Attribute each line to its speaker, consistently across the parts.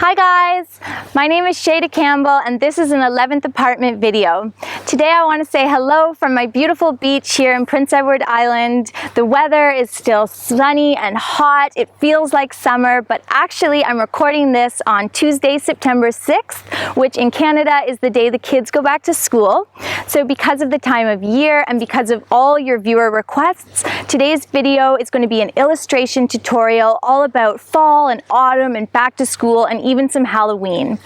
Speaker 1: Hi guys, my name is Shayda Campbell and this is an 11th apartment video. Today I want to say hello from my beautiful beach here in Prince Edward Island. The weather is still sunny and hot. It feels like summer, but actually I'm recording this on Tuesday, September 6th, which in Canada is the day the kids go back to school. So because of the time of year and because of all your viewer requests, today's video is going to be an illustration tutorial all about fall and autumn and back to school and even some Halloween.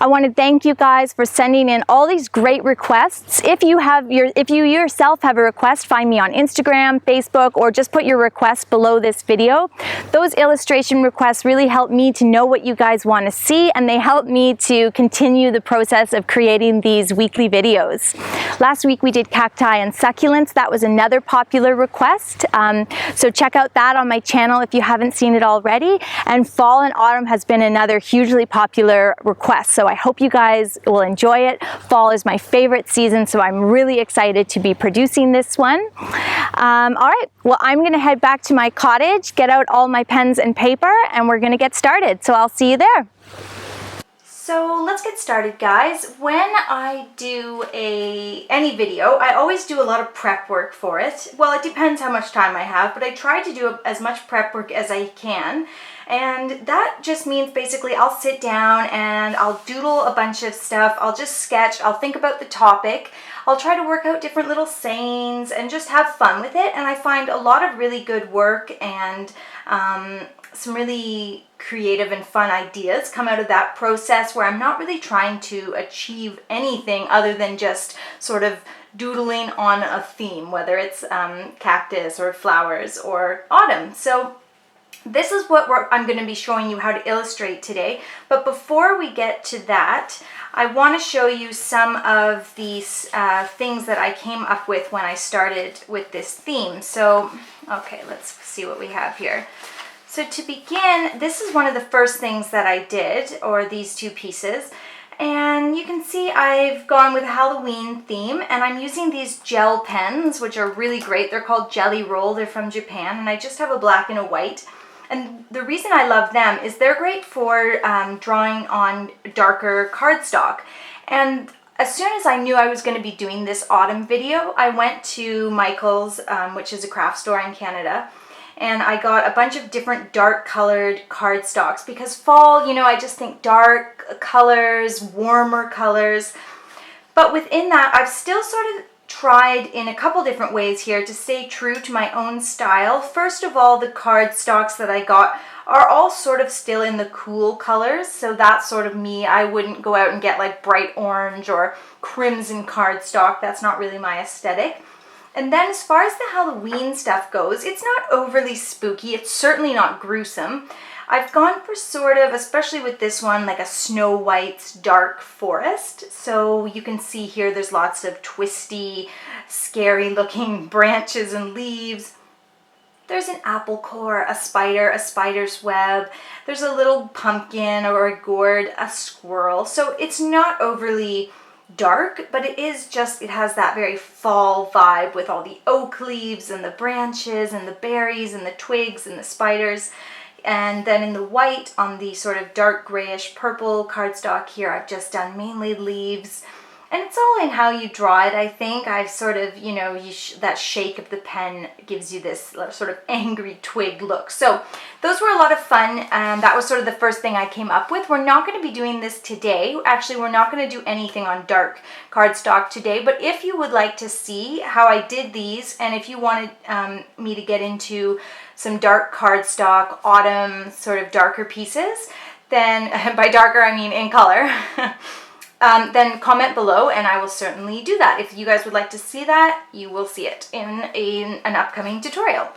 Speaker 1: I want to thank you guys for sending in all these great requests. If you yourself have a request, find me on Instagram, Facebook, or just put your request below this video. Those illustration requests really help me to know what you guys want to see, and they help me to continue the process of creating these weekly videos. Last week we did cacti and succulents. That was another popular request. So check out that on my channel if you haven't seen it already. And fall and autumn has been another hugely popular request. So I hope you guys will enjoy it. Fall is my favorite season, so I'm really excited to be producing this one. All right, well, I'm gonna head back to my cottage, get out all my pens and paper, and we're gonna get started. So I'll see you there. So let's get started, guys. When I do any video, I always do a lot of prep work for it. Well, it depends how much time I have, but I try to do as much prep work as I can. And that just means basically I'll sit down and I'll doodle a bunch of stuff. I'll just sketch, I'll think about the topic. I'll try to work out different little sayings and just have fun with it. And I find a lot of really good work and some really creative and fun ideas come out of that process where I'm not really trying to achieve anything other than just sort of doodling on a theme, whether it's cactus or flowers or autumn. So this is what I'm going to be showing you how to illustrate today. But before we get to that, I want to show you some of these things that I came up with when I started with this theme. So, okay, let's see what we have here. So to begin, this is one of the first things that I did, or these two pieces. And you can see I've gone with a Halloween theme, and I'm using these gel pens, which are really great. They're called Jelly Roll. They're from Japan, and I just have a black and a white. And the reason I love them is they're great for drawing on darker cardstock. And as soon as I knew I was going to be doing this autumn video, I went to Michael's, which is a craft store in Canada, and I got a bunch of different dark colored cardstocks because fall, you know, I just think dark colors, warmer colors. But within that, I've still sort of tried in a couple different ways here to stay true to my own style. First of all, the cardstocks that I got are all sort of still in the cool colors, so that's sort of me. I wouldn't go out and get like bright orange or crimson cardstock. That's not really my aesthetic. And then as far as the Halloween stuff goes, it's not overly spooky. It's certainly not gruesome. I've gone for sort of, especially with this one, like a Snow White's dark forest. So you can see here there's lots of twisty, scary looking branches and leaves. There's an apple core, a spider, a spider's web. There's a little pumpkin or a gourd, a squirrel. So it's not overly dark, but it has that very fall vibe with all the oak leaves and the branches and the berries and the twigs and the spiders. And then in the white, on the sort of dark grayish purple cardstock here, I've just done mainly leaves. And it's all in how you draw it, I think. I've sort of, you know, that shake of the pen gives you this sort of angry twig look. So those were a lot of fun, and that was sort of the first thing I came up with. We're not going to be doing this today. Actually, we're not going to do anything on dark cardstock today, but if you would like to see how I did these, and if you wanted me to get into some dark cardstock, autumn, sort of darker pieces, then, by darker I mean in color, then comment below and I will certainly do that. If you guys would like to see that, you will see it in an upcoming tutorial.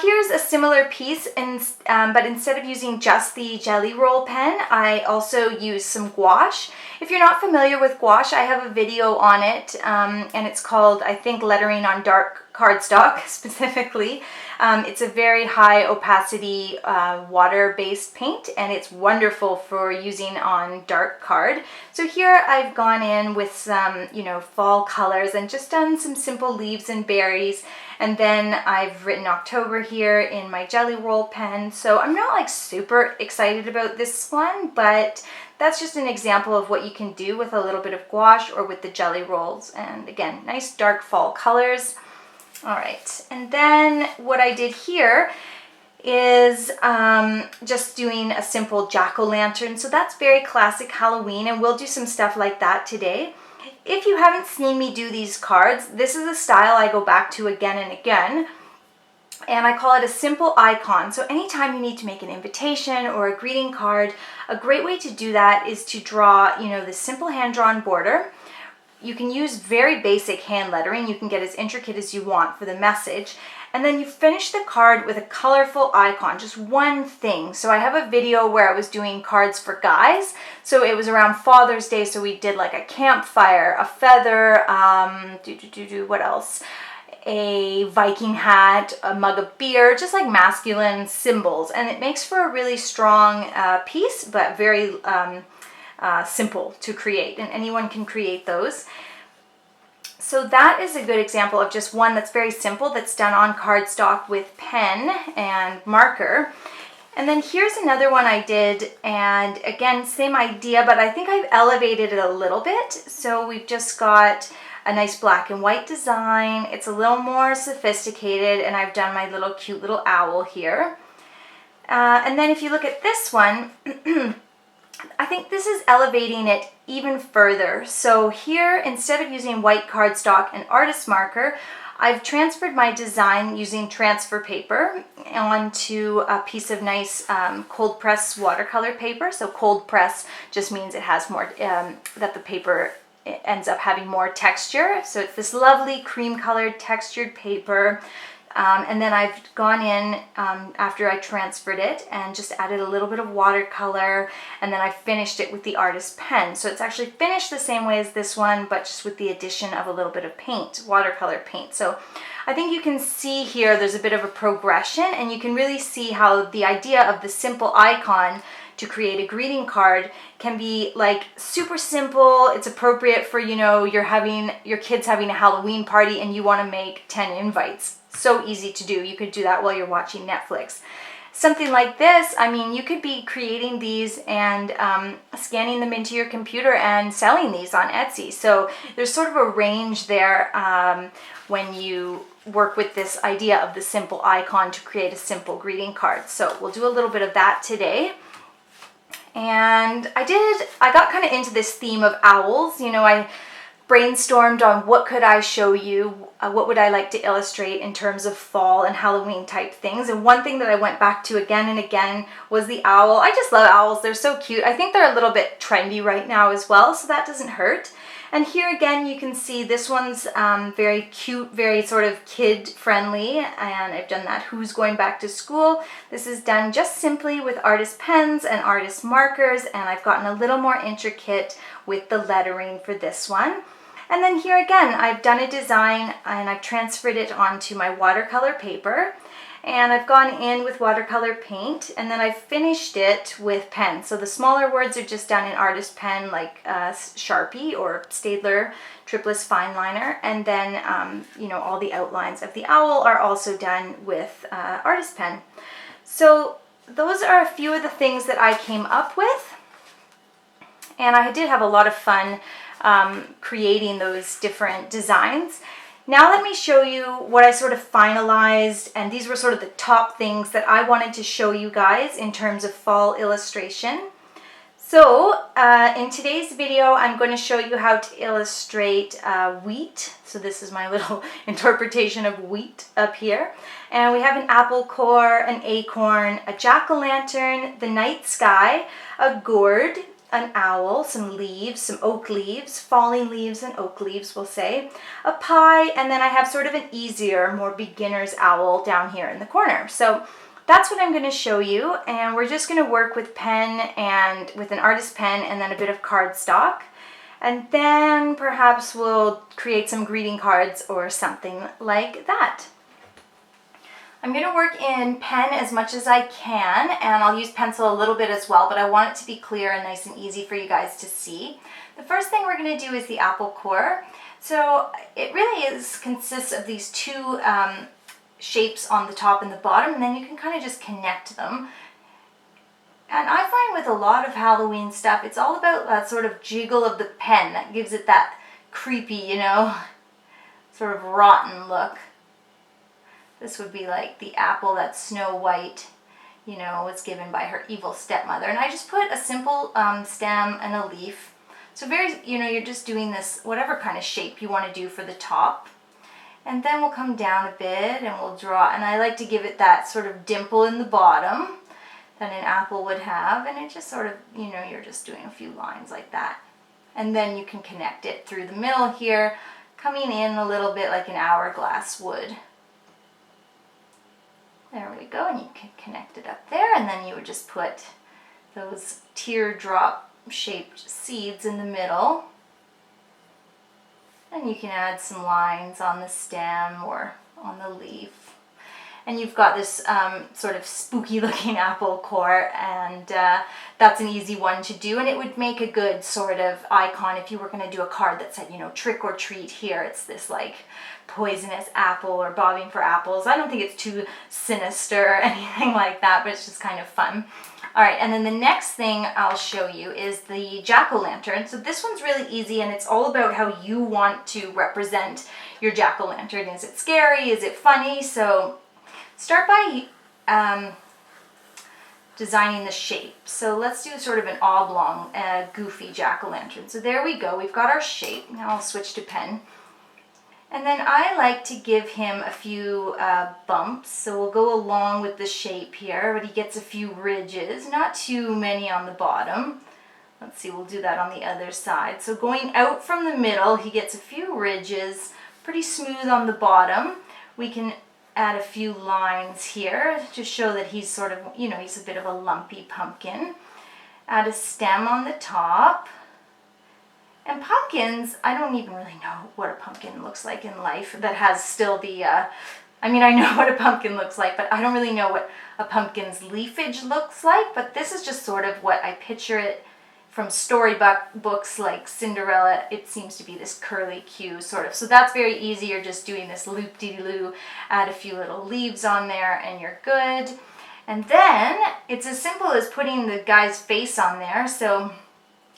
Speaker 1: Here's a similar piece, but instead of using just the Jelly Roll pen, I also use some gouache. If you're not familiar with gouache, I have a video on it, and it's called, I think, Lettering on Dark cardstock specifically. It's a very high opacity water-based paint, and it's wonderful for using on dark card. So here I've gone in with some, fall colors and just done some simple leaves and berries. And then I've written October here in my Jelly Roll pen. So I'm not like super excited about this one, but that's just an example of what you can do with a little bit of gouache or with the Jelly Rolls. And again, nice dark fall colors. All right, and then what I did here is just doing a simple jack-o'-lantern. So that's very classic Halloween, and we'll do some stuff like that today. If you haven't seen me do these cards, this is a style I go back to again and again, and I call it a simple icon. So anytime you need to make an invitation or a greeting card, a great way to do that is to draw, this simple hand-drawn border. You can use very basic hand lettering. You can get as intricate as you want for the message. And then you finish the card with a colorful icon, just one thing. So I have a video where I was doing cards for guys. So it was around Father's Day, so we did like a campfire, a feather, what else? A Viking hat, a mug of beer, just like masculine symbols. And it makes for a really strong piece, but very simple to create, and anyone can create those. So that is a good example of just one that's very simple, that's done on cardstock with pen and marker. And then here's another one I did, and again, same idea, but I think I've elevated it a little bit. So we've just got a nice black and white design. It's a little more sophisticated, and I've done my little cute little owl here. And then if you look at this one, I think this is elevating it even further. So here, instead of using white cardstock and artist marker, I've transferred my design using transfer paper onto a piece of nice cold press watercolor paper. So cold press just means it has more, that the paper ends up having more texture. So it's this lovely cream colored textured paper. And then I've gone in after I transferred it and just added a little bit of watercolor, and then I finished it with the artist pen. So it's actually finished the same way as this one, but just with the addition of a little bit of paint, watercolor paint. So I think you can see here there's a bit of a progression, and you can really see how the idea of the simple icon to create a greeting card can be like super simple. It's appropriate for, your kids having a Halloween party and you want to make 10 invites. So easy to do. You could do that while you're watching Netflix. Something like this, I mean, you could be creating these and scanning them into your computer and selling these on Etsy. So there's sort of a range there when you work with this idea of the simple icon to create a simple greeting card. So we'll do a little bit of that today. And I got kind of into this theme of owls. I brainstormed on what could I show you, what would I like to illustrate in terms of fall and Halloween type things. And one thing that I went back to again and again was the owl. I just love owls. They're so cute. I think they're a little bit trendy right now as well, so that doesn't hurt. And here again, you can see this one's very cute, very sort of kid friendly. And I've done that Who's Going Back to School. This is done just simply with artist pens and artist markers. And I've gotten a little more intricate with the lettering for this one. And then here again, I've done a design and I've transferred it onto my watercolor paper. And I've gone in with watercolor paint, and then I've finished it with pen. So the smaller words are just done in artist pen, like Sharpie or Staedtler Triplus fine liner. And then, all the outlines of the owl are also done with artist pen. So those are a few of the things that I came up with. And I did have a lot of fun creating those different designs. Now let me show you what I sort of finalized, and these were sort of the top things that I wanted to show you guys in terms of fall illustration. So in today's video, I'm going to show you how to illustrate wheat. So this is my little interpretation of wheat up here. And we have an apple core, an acorn, a jack-o'-lantern, the night sky, a gourd, an owl, some leaves, some oak leaves, falling leaves and oak leaves, we'll say, a pie, and then I have sort of an easier, more beginner's owl down here in the corner. So that's what I'm going to show you, and we're just going to work with pen and with an artist pen and then a bit of cardstock. And then perhaps we'll create some greeting cards or something like that. I'm going to work in pen as much as I can, and I'll use pencil a little bit as well, but I want it to be clear and nice and easy for you guys to see. The first thing we're going to do is the apple core. So it really consists of these two shapes on the top and the bottom, and then you can kind of just connect them. And I find with a lot of Halloween stuff, it's all about that sort of jiggle of the pen that gives it that creepy, you know, sort of rotten look. This would be like the apple that Snow White, you know, was given by her evil stepmother. And I just put a simple stem and a leaf. So you're just doing this, whatever kind of shape you want to do for the top. And then we'll come down a bit and we'll draw. And I like to give it that sort of dimple in the bottom that an apple would have. And it just sort of, you know, you're just doing a few lines like that. And then you can connect it through the middle here, coming in a little bit like an hourglass would. There we go, and you can connect it up there, and then you would just put those teardrop shaped seeds in the middle. And you can add some lines on the stem or on the leaf. And you've got this sort of spooky looking apple core, and that's an easy one to do, and it would make a good sort of icon if you were going to do a card that said, you know, trick or treat here. It's this like poisonous apple or bobbing for apples. I don't think it's too sinister or anything like that, but it's just kind of fun. All right, and then the next thing I'll show you is the jack-o'-lantern. So this one's really easy, and it's all about how you want to represent your jack-o'-lantern. Is it scary? Is it funny? So start by designing the shape. So let's do sort of an oblong, goofy jack-o'-lantern. So there we go. We've got our shape. Now I'll switch to pen. And then I like to give him a few bumps. So we'll go along with the shape here, but he gets a few ridges, not too many on the bottom. Let's see, we'll do that on the other side. So going out from the middle, he gets a few ridges, pretty smooth on the bottom. We can add a few lines here to show that he's sort of, you know, he's a bit of a lumpy pumpkin. Add a stem on the top. And pumpkins, I don't even really know what a pumpkin looks like in life that has still the, I mean, I know what a pumpkin looks like, but I don't really know what a pumpkin's leafage looks like. But this is just sort of what I picture it from storybook books like Cinderella. It seems to be this curly Q sort of. So that's very easy. You're just doing this loop-de-loo, add a few little leaves on there, and you're good. And then it's as simple as putting the guy's face on there. So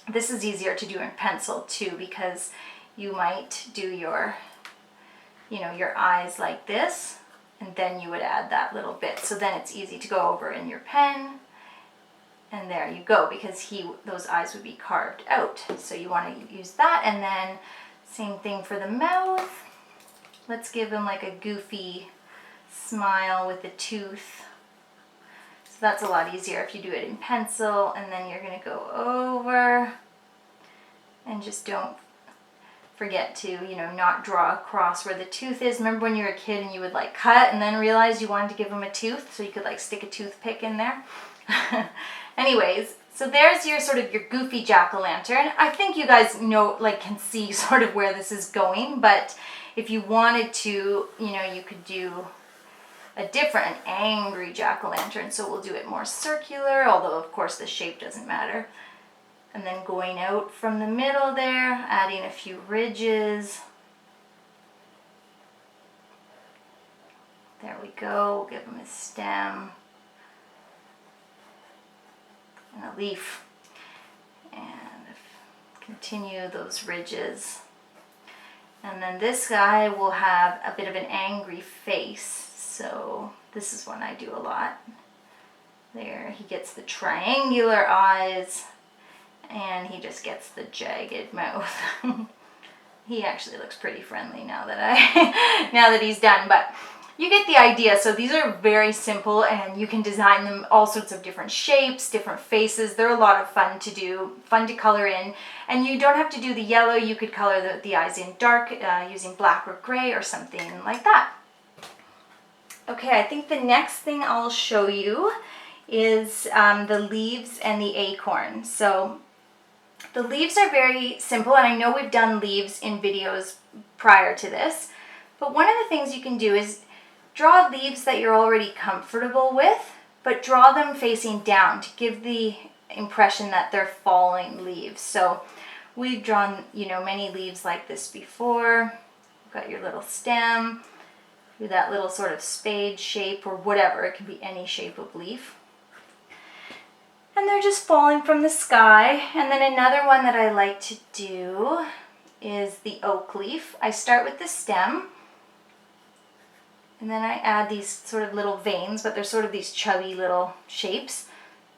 Speaker 1: this is easier to do in pencil too, because you might do your, you know, your eyes like this, and then you would add that little bit. So then it's easy to go over in your pen, and there you go, because those eyes would be carved out. So you want to use that, and then same thing for the mouth. Let's give him like a goofy smile with a tooth. So that's a lot easier if you do it in pencil, and then you're going to go over, and just don't forget to, you know, not draw across where the tooth is. Remember when you were a kid and you would like cut and then realize you wanted to give him a tooth, so you could like stick a toothpick in there? Anyways, so there's your sort of your goofy jack-o'-lantern. I think you guys know, like, can see sort of where this is going, but if you wanted to, you know, you could do a different angry jack-o'-lantern. So we'll do it more circular, although of course the shape doesn't matter. And then going out from the middle there, adding a few ridges. There we go. We'll give him a stem and a leaf, and continue those ridges. And then this guy will have a bit of an angry face. So this is one I do a lot. There, he gets the triangular eyes, and he just gets the jagged mouth. He actually looks pretty friendly now that now that he's done, but you get the idea. So these are very simple, and you can design them all sorts of different shapes, different faces. They're a lot of fun to do, fun to color in, and you don't have to do the yellow. You could color the eyes in dark using black or gray or something like that. Okay, I think the next thing I'll show you is the leaves and the acorn. So The leaves are very simple, and I know we've done leaves in videos prior to this, but one of the things you can do is draw leaves that you're already comfortable with, but draw them facing down to give the impression that they're falling leaves. So we've drawn, you know, many leaves like this before. You've got your little stem, do that little sort of spade shape or whatever. It can be any shape of leaf. And they're just falling from the sky. And then another one that I like to do is the oak leaf. I start with the stem, and then I add these sort of little veins, but they're sort of these chubby little shapes.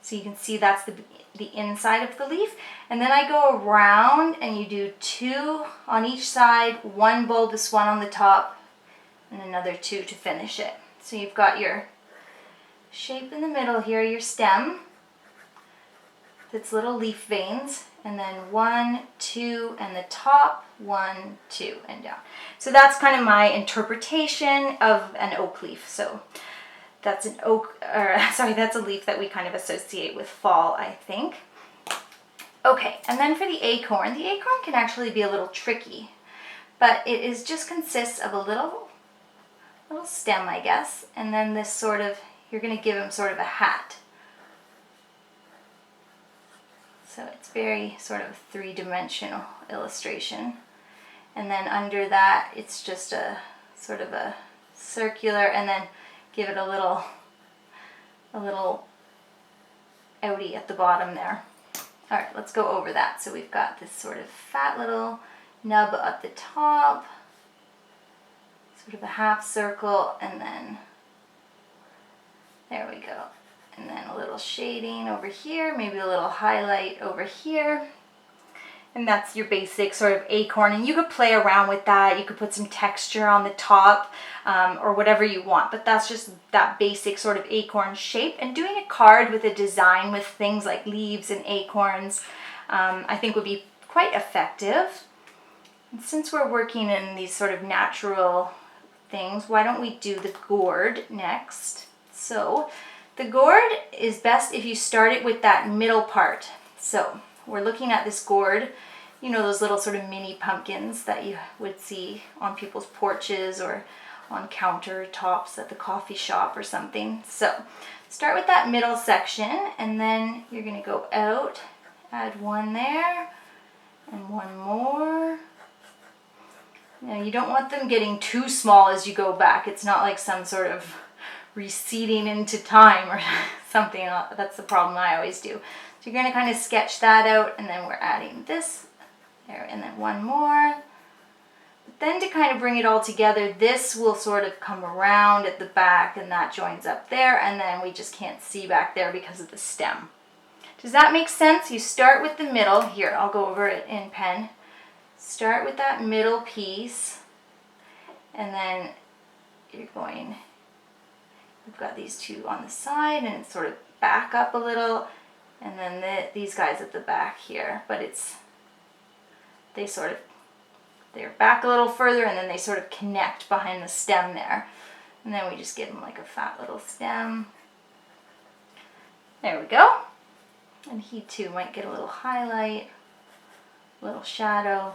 Speaker 1: So you can see that's the inside of the leaf. And then I go around and you do 2 on each side, 1 bulbous one on the top, and another 2 to finish it. So you've got your shape in the middle here, your stem. That's little leaf veins, and then 1, 2, and the top, 1, 2, and down. So that's kind of my interpretation of an oak leaf. So that's an that's a leaf that we kind of associate with fall, I think. Okay, and then for the acorn can actually be a little tricky, but it is just consists of a little stem, I guess, and then this sort of, you're going to give him sort of a hat. So it's very sort of three-dimensional illustration. And then under that, it's just a sort of a circular, and then give it a little outie at the bottom there. All right, let's go over that. So we've got this sort of fat little nub at the top, sort of a half circle, and then there we go. And then a little shading over here, maybe a little highlight over here. And that's your basic sort of acorn. And you could play around with that. You could put some texture on the top or whatever you want. But that's just that basic sort of acorn shape. And doing a card with a design with things like leaves and acorns, I think would be quite effective. And since we're working in these sort of natural things, why don't we do the gourd next? So the gourd is best if you start it with that middle part. So we're looking at this gourd, you know, those little sort of mini pumpkins that you would see on people's porches or on countertops at the coffee shop or something. So start with that middle section, and then you're going to go out, add 1 there, and 1 more. Now you don't want them getting too small as you go back. It's not like some sort of receding into time or something. That's the problem I always do. So you're going to kind of sketch that out, and then we're adding this there, and then 1 more. But then to kind of bring it all together, this will sort of come around at the back, and that joins up there, and then we just can't see back there because of the stem. Does that make sense? You start with the middle. Here, I'll go over it in pen. Start with that middle piece, and then you're going, we've got these 2 on the side, and it's sort of back up a little, and then these guys at the back here, but they're back a little further, and then they sort of connect behind the stem there. And then we just give them like a fat little stem. There we go. And he too might get a little highlight, a little shadow.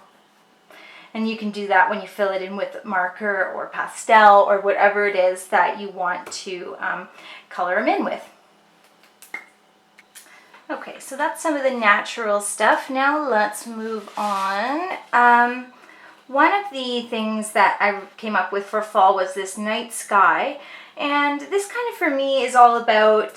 Speaker 1: And you can do that when you fill it in with marker or pastel or whatever it is that you want to color them in with. Okay, so that's some of the natural stuff. Now let's move on. One of the things that I came up with for fall was this night sky. And this kind of for me is all about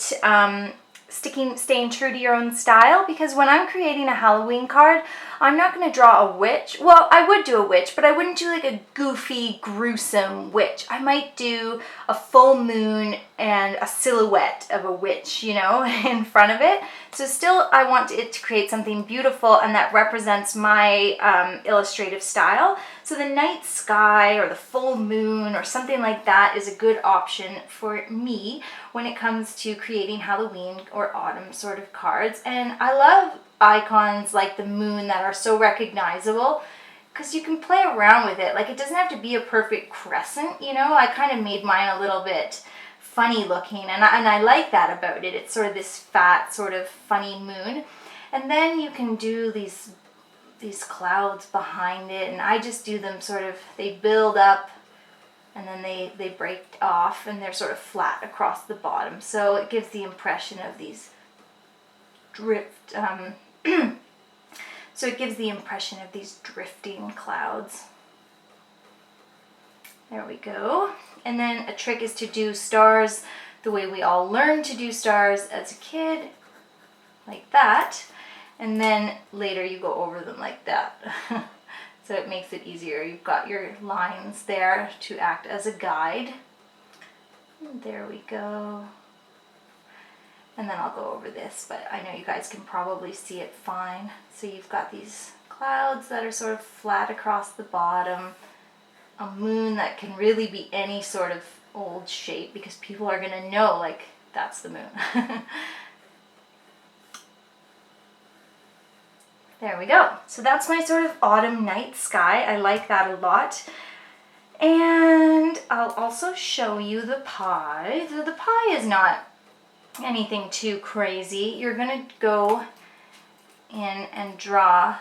Speaker 1: staying true to your own style, because when I'm creating a Halloween card, I'm not going to draw a witch. Well, I would do a witch, but I wouldn't do like a goofy, gruesome witch. I might do a full moon and a silhouette of a witch, you know, in front of it. So still, I want it to create something beautiful and that represents my illustrative style. So the night sky or the full moon or something like that is a good option for me when it comes to creating Halloween or autumn sort of cards. And I love icons like the moon that are so recognizable because you can play around with it. Like, it doesn't have to be a perfect crescent, you know. I kind of made mine a little bit funny looking, and I like that about it. It's sort of this fat, sort of funny moon. And then you can do these these clouds behind it, and I just do them sort of, they build up and then they break off and they're sort of flat across the bottom. So it gives the impression of these so it gives the impression of these drifting clouds. There we go. And then a trick is to do stars the way we all learned to do stars as a kid, like that. And then later you go over them like that. So it makes it easier. You've got your lines there to act as a guide. And there we go. And then I'll go over this, but I know you guys can probably see it fine. So you've got these clouds that are sort of flat across the bottom. A moon that can really be any sort of old shape because people are gonna know, like, that's the moon. There we go. So that's my sort of autumn night sky. I like that a lot. And I'll also show you the pie. So the pie is not anything too crazy. You're gonna go in and draw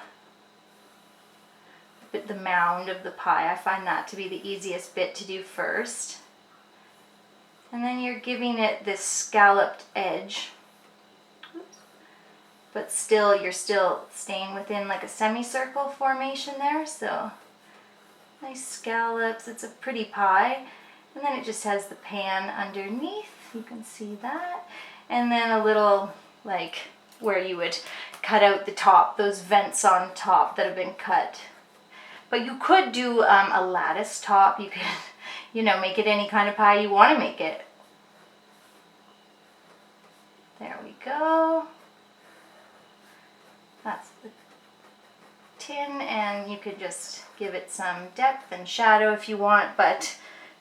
Speaker 1: the mound of the pie. I find that to be the easiest bit to do first. And then you're giving it this scalloped edge. But still, you're still staying within like a semicircle formation there. So nice scallops. It's a pretty pie. And then it just has the pan underneath. You can see that. And then a little, like, where you would cut out the top, those vents on top that have been cut. But you could do a lattice top. You could, you know, make it any kind of pie you want to make it. There we go. That's the tin, and you could just give it some depth and shadow if you want, but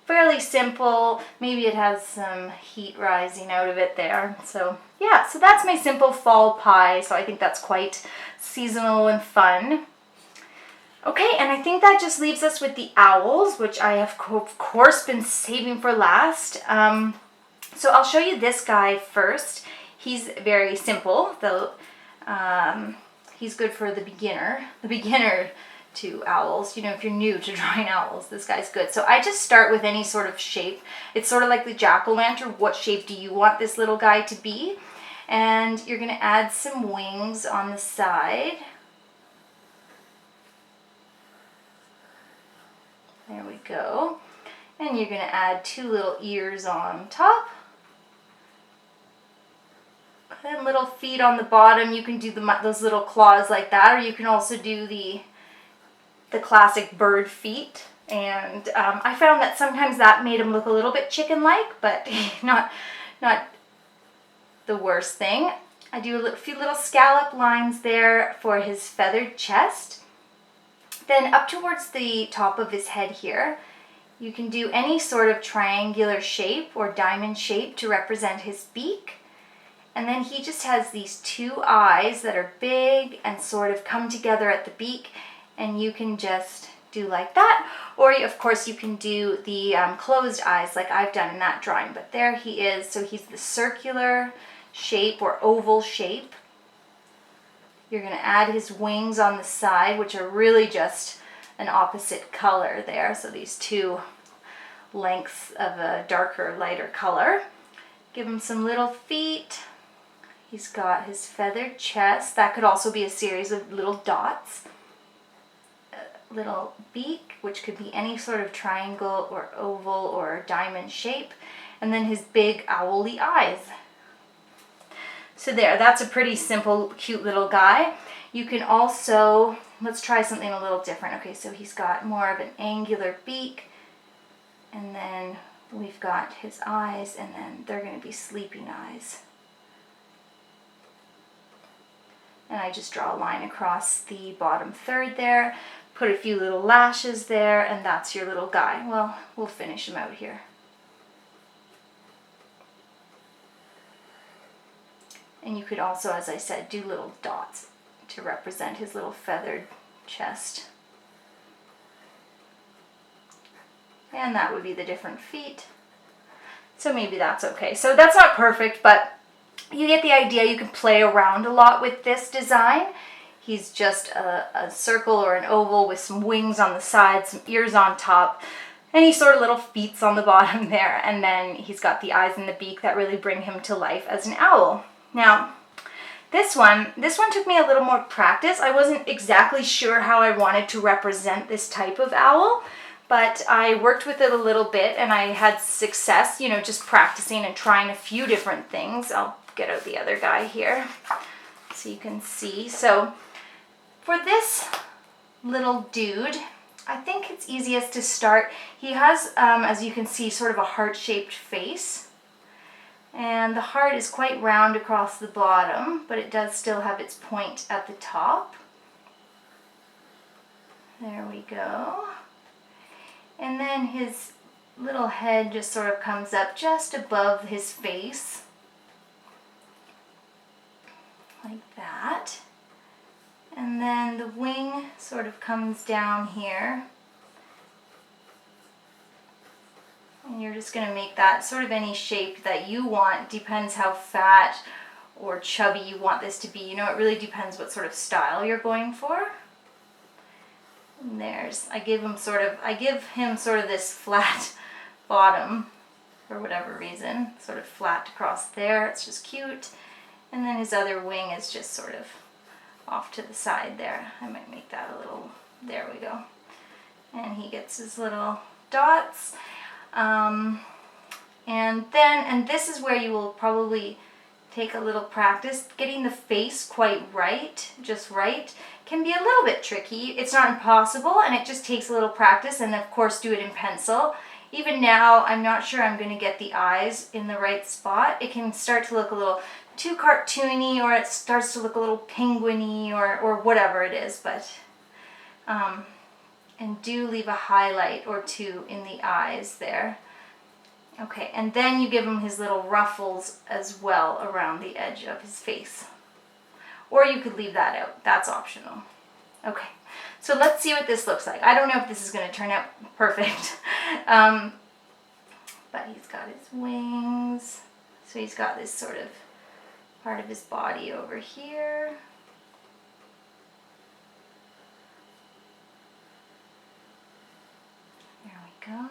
Speaker 1: fairly simple. Maybe it has some heat rising out of it there. So yeah, so that's my simple fall pie. So I think that's quite seasonal and fun. Okay, and I think that just leaves us with the owls, which I have of course been saving for last. So I'll show you this guy first. He's very simple, though. He's good for the beginner to owls. You know, if you're new to drawing owls, this guy's good. So I just start with any sort of shape. It's sort of like the jack-o'-lantern. What shape do you want this little guy to be? And you're gonna add some wings on the side. There we go. And you're gonna add 2 little ears on top. And little feet on the bottom. You can do those little claws like that, or you can also do the classic bird feet. And I found that sometimes that made him look a little bit chicken-like, but not the worst thing. I do a few little scallop lines there for his feathered chest. Then up towards the top of his head here, you can do any sort of triangular shape or diamond shape to represent his beak. And then he just has these 2 eyes that are big and sort of come together at the beak, and you can just do like that. Or of course you can do the closed eyes like I've done in that drawing, but there he is. So he's the circular shape or oval shape. You're going to add his wings on the side, which are really just an opposite color there. So these 2 lengths of a darker, lighter color. Give him some little feet. He's got his feathered chest. That could also be a series of little dots. A little beak, which could be any sort of triangle or oval or diamond shape. And then his big owly eyes. So there, that's a pretty simple, cute little guy. You can also, let's try something a little different. Okay, so he's got more of an angular beak. And then we've got his eyes, and then they're going to be sleeping eyes. And I just draw a line across the bottom third there, put a few little lashes there, and that's your little guy. Well, we'll finish him out here. And you could also, as I said, do little dots to represent his little feathered chest. And that would be the different feet. So maybe that's okay. So that's not perfect, but you get the idea. You can play around a lot with this design. he's just a circle or an oval with some wings on the side, some ears on top, any sort of little feet on the bottom there, and then he's got the eyes and the beak that really bring him to life as an owl. Now, this one took me a little more practice. I wasn't exactly sure how I wanted to represent this type of owl, but I worked with it a little bit and I had success, you know, just practicing and trying a few different things. I'll get out the other guy here so you can see. So for this little dude, I think it's easiest to start. He has, as you can see, sort of a heart-shaped face. And the heart is quite round across the bottom, but it does still have its point at the top. There we go. And then his little head just sort of comes up just above his face. Like that. And then the wing sort of comes down here. And you're just going to make that sort of any shape that you want. Depends how fat or chubby you want this to be. You know, it really depends what sort of style you're going for. And there's, I give him sort of this flat bottom for whatever reason. Sort of flat across there. It's just cute. And then his other wing is just sort of off to the side there. I might make that a little, there we go. And he gets his little dots. And this is where you will probably take a little practice. Getting the face quite right, just right, can be a little bit tricky. It's not impossible, and it just takes a little practice, and of course do it in pencil. Even now, I'm not sure I'm going to get the eyes in the right spot. It can start to look a little too cartoony, or it starts to look a little penguin-y, or whatever it is, but and do leave a highlight or two in the eyes there. Okay, and then you give him his little ruffles as well around the edge of his face. Or you could leave that out. That's optional. Okay, so let's see what this looks like. I don't know if this is going to turn out perfect. But he's got his wings. So he's got this sort of part of his body over here. There we go.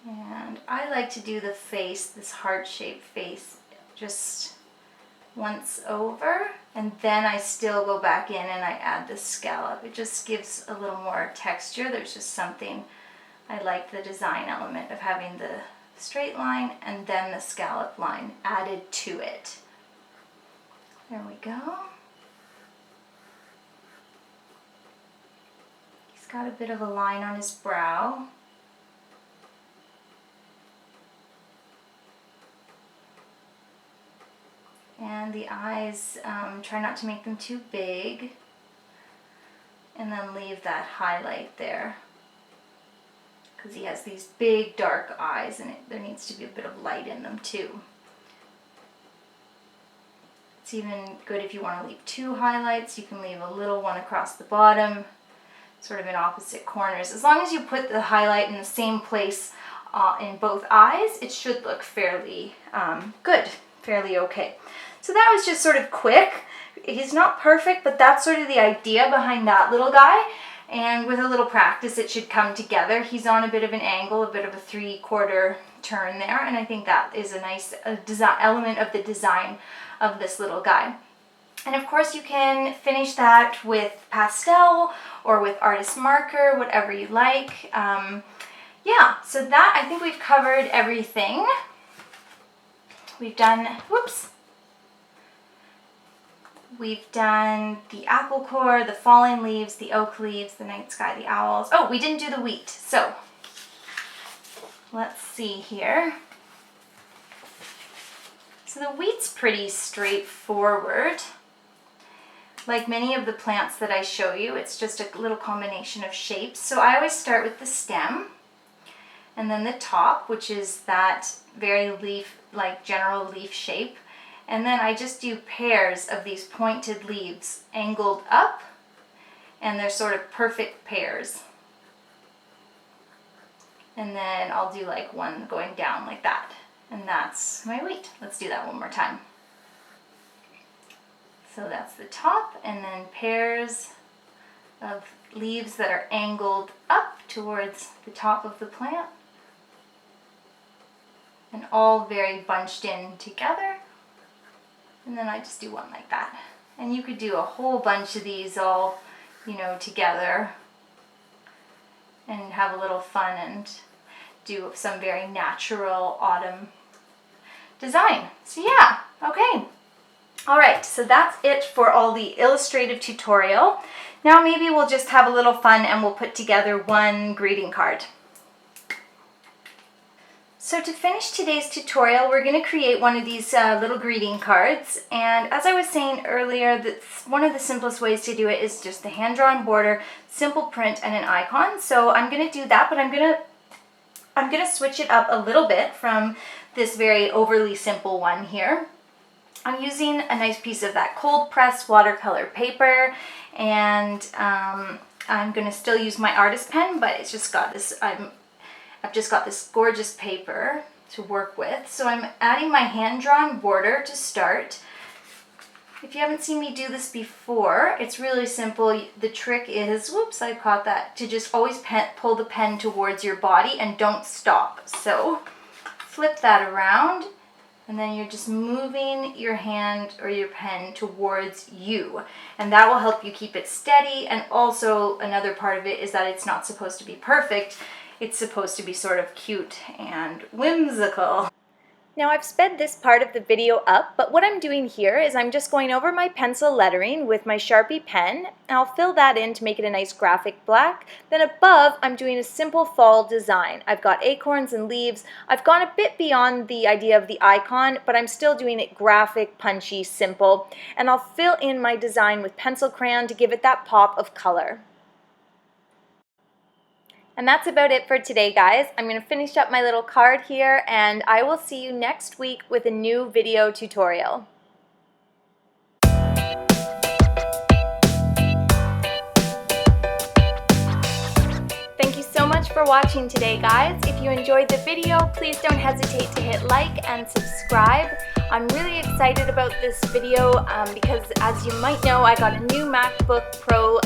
Speaker 1: And I like to do the face, this heart-shaped face, just once over, and then I still go back in and I add the scallop. It just gives a little more texture. There's just something, I like the design element of having the straight line and then the scallop line added to it. There we go. He's got a bit of a line on his brow. And the eyes, try not to make them too big. And then leave that highlight there. Because he has these big dark eyes and there needs to be a bit of light in them too. It's even good if you want to leave two highlights. You can leave a little one across the bottom, sort of in opposite corners. As long as you put the highlight in the same place in both eyes, it should look fairly good, fairly okay. So that was just sort of quick. He's not perfect, but that's sort of the idea behind that little guy. And with a little practice, it should come together. He's on a bit of an angle, a bit of a 3/4 turn there, and I think that is a nice design element of the design of this little guy. And of course, you can finish that with pastel or with artist marker, whatever you like. Yeah, so that, I think we've covered everything. We've done, whoops. We've done the apple core, the fallen leaves, the oak leaves, the night sky, the owls. Oh, we didn't do the wheat. So let's see here. So the wheat's pretty straightforward. Like many of the plants that I show you, it's just a little combination of shapes. So I always start with the stem and then the top, which is that very leaf, like general leaf shape. And then I just do pairs of these pointed leaves angled up, and they're sort of perfect pairs. And then I'll do like one going down like that. And that's my wheat. Let's do that one more time. So that's the top, and then pairs of leaves that are angled up towards the top of the plant. And all very bunched in together. And then I just do one like that. And you could do a whole bunch of these all, you know, together and have a little fun and do some very natural autumn design. So yeah, okay. All right, so that's it for all the illustrative tutorial. Now maybe we'll just have a little fun and we'll put together one greeting card. So to finish today's tutorial, we're going to create one of these little greeting cards. And as I was saying earlier, one of the simplest ways to do it is just the hand-drawn border, simple print, and an icon. So I'm going to do that, but I'm going to switch it up a little bit from this very overly simple one here. I'm using a nice piece of that cold press watercolor paper, and I'm going to still use my artist pen, but it's just got this, I've just got this gorgeous paper to work with. So I'm adding my hand-drawn border to start. If you haven't seen me do this before, it's really simple. The trick is, whoops, I caught that, to just always pull the pen towards your body and don't stop. So flip that around, and then you're just moving your hand or your pen towards you. And that will help you keep it steady. And also another part of it is that it's not supposed to be perfect. It's supposed to be sort of cute and whimsical. Now I've sped this part of the video up, but what I'm doing here is I'm just going over my pencil lettering with my Sharpie pen, and I'll fill that in to make it a nice graphic black. Then above, I'm doing a simple fall design. I've got acorns and leaves. I've gone a bit beyond the idea of the icon, but I'm still doing it graphic, punchy, simple. And I'll fill in my design with pencil crayon to give it that pop of color. And that's about it for today, guys. I'm going to finish up my little card here, and I will see you next week with a new video tutorial. Thank you so much for watching today, guys. If you enjoyed the video, please don't hesitate to hit like and subscribe. I'm really excited about this video because, as you might know, I got a new MacBook Pro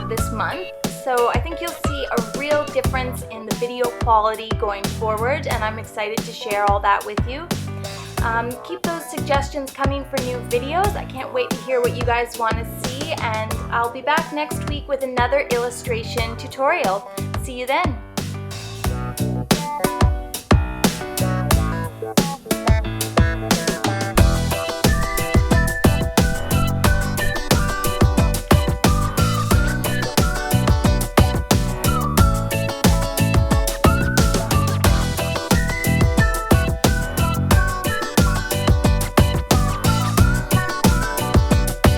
Speaker 1: this month. So I think you'll see a real difference in the video quality going forward, and I'm excited to share all that with you. Keep those suggestions coming for new videos. I can't wait to hear what you guys want to see, and I'll be back next week with another illustration tutorial. See you then.